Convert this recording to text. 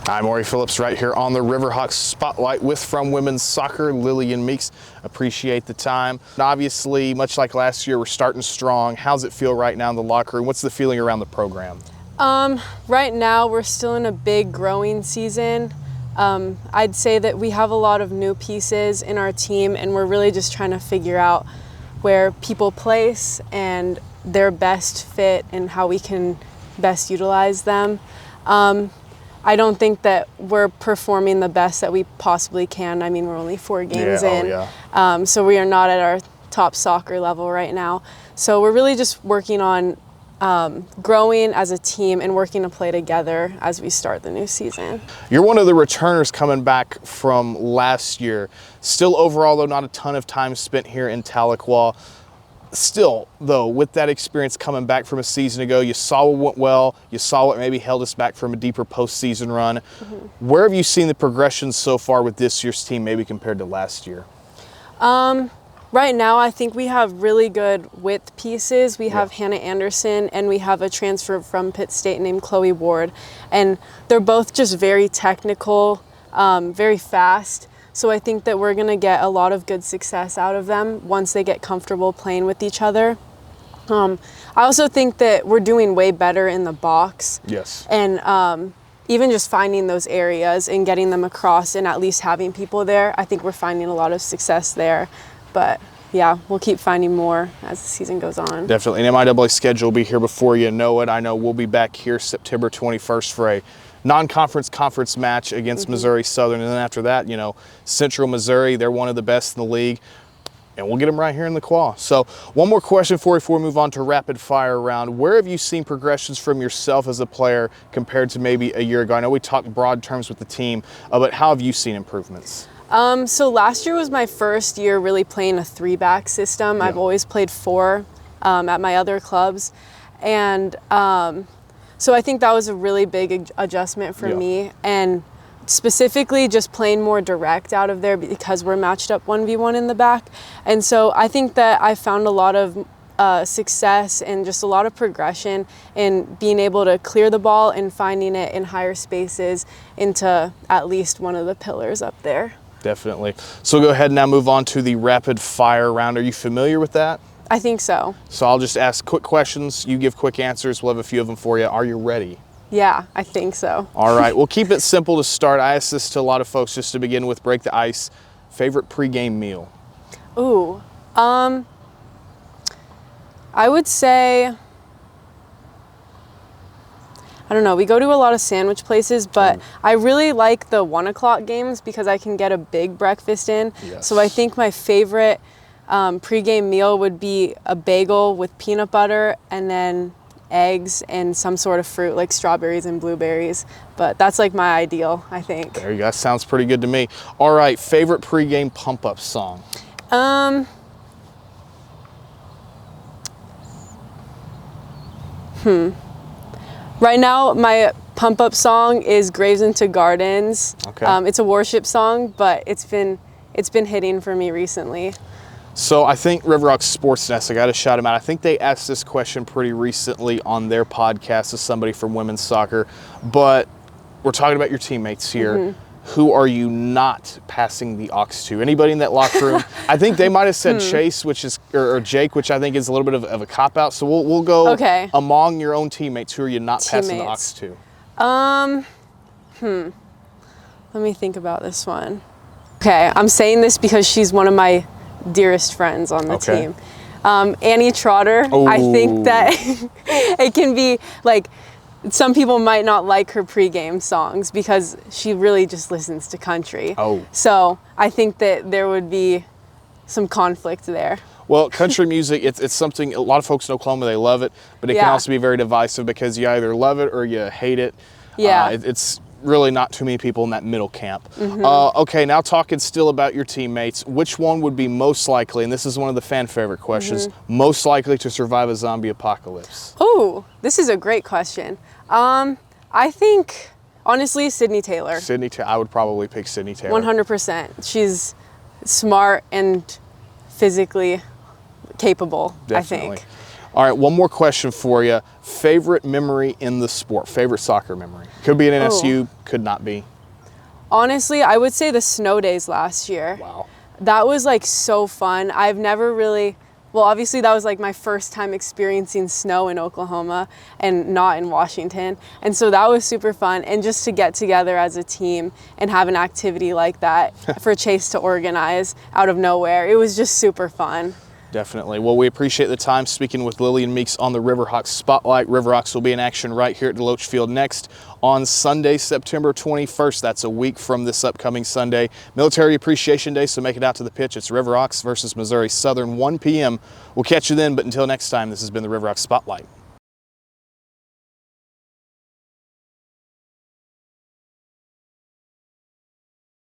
I'm Maury Phillips right here on the RiverHawk Spotlight with From Women's Soccer, Lillian Meeks. Appreciate the time. And obviously, much like last year, we're starting strong. How's it feel right now in the locker room? What's the feeling around the program? Right now, we're still in a big growing season. I'd say that we have a lot of new pieces in our team, and we're really just trying to figure out where people place and their best fit and how we can best utilize them. I don't think that we're performing the best that we possibly can. I mean, we're only 4 games in, so we are not at our top soccer level right now. So we're really just working on growing as a team and working to play together as we start the new season. You're one of the returners coming back from last year. Still overall, though, not a ton of time spent here in Tahlequah. Still, though, with that experience coming back from a season ago, you saw what went well, you saw what maybe held us back from a deeper postseason run. Where have you seen the progression so far with this year's team, maybe compared to last year? Right now, I think we have really good width pieces. We have Hannah Anderson, and we have a transfer from Pitt State named Chloe Ward. And they're both just very technical, very fast. So I think that we're going to get a lot of good success out of them once they get comfortable playing with each other. I also think that we're doing way better in the box. Yes. And even just finding those areas and getting them across and at least having people there, I think we're finding a lot of success there. But yeah, we'll keep finding more as the season goes on. Definitely. An MIAA schedule will be here before you know it. I know we'll be back here September 21st for a non-conference conference match against Missouri Southern. And then after that, you know, Central Missouri, they're one of the best in the league. And we'll get them right here in the Quah. So one more question for you before we move on to rapid fire round. Where have you seen progressions from yourself as a player compared to maybe a year ago? I know we talked broad terms with the team, but how have you seen improvements? So last year was my first year really playing a 3-back system. I've always played 4 at my other clubs. And so I think that was a really big adjustment for me. And specifically just playing more direct out of there because we're matched up 1v1 in the back. And so I think that I found a lot of success and just a lot of progression in being able to clear the ball and finding it in higher spaces into at least one of the pillars up there. Definitely. So go ahead and now move on to the rapid fire round. Are you familiar with that? I think so. So I'll just ask quick questions. You give quick answers. We'll have a few of them for you. Are you ready? Yeah, I think so. All right. We'll keep it simple to start. I ask this to a lot of folks just to begin with. Break the ice. Favorite pregame meal? Ooh. I would say, I don't know, we go to a lot of sandwich places, but I really like the 1 o'clock games because I can get a big breakfast in. So I think my favorite pregame meal would be a bagel with peanut butter and then eggs and some sort of fruit like strawberries and blueberries. But that's like my ideal, I think. There you go. That sounds pretty good to me. All right. Favorite pregame pump-up song? Right now, my pump-up song is Graves into Gardens. Okay. It's a worship song, but it's been hitting for me recently. So I think RiverHawk Sports Nest, I got to shout them out. I think they asked this question pretty recently on their podcast to somebody from women's soccer. But we're talking about your teammates here. Who are you not passing the aux to? Anybody in that locker room? I think they might have said Chase, which is or Jake, which I think is a little bit of a cop-out. So we'll go among your own teammates. Who are you not passing the aux to? Let me think about this one. Okay, I'm saying this because she's one of my dearest friends on the team. Annie Trotter. I think that it can be like, some people might not like her pregame songs because she really just listens to country. So I think that there would be some conflict there. Well, country music, it's something, a lot of folks in Oklahoma, they love it, but it can also be very divisive because you either love it or you hate it. It's really not too many people in that middle camp. Okay, now talking still about your teammates, which one would be most likely, and this is one of the fan favorite questions, most likely to survive a zombie apocalypse? Oh, this is a great question. I think, honestly, Sydney Taylor. I would probably pick Sydney Taylor. 100%. She's smart and physically capable, Definitely. I think. All right, one more question for you. Favorite memory in the sport? Favorite soccer memory? Could be an NSU, could not be. Honestly, I would say the snow days last year. Wow. That was like so fun. I've never really, well, obviously that was like my first time experiencing snow in Oklahoma and not in Washington. And so that was super fun. And just to get together as a team and have an activity like that for Chase to organize out of nowhere, it was just super fun. Definitely. Well, we appreciate the time speaking with Lillian Meeks on the RiverHawk Spotlight. RiverHawks will be in action right here at Deloach Field next on Sunday, September 21st. That's a week from this upcoming Sunday. Military Appreciation Day, so make it out to the pitch. It's RiverHawks versus Missouri Southern, 1 p.m. We'll catch you then, but until next time, this has been the RiverHawk Spotlight.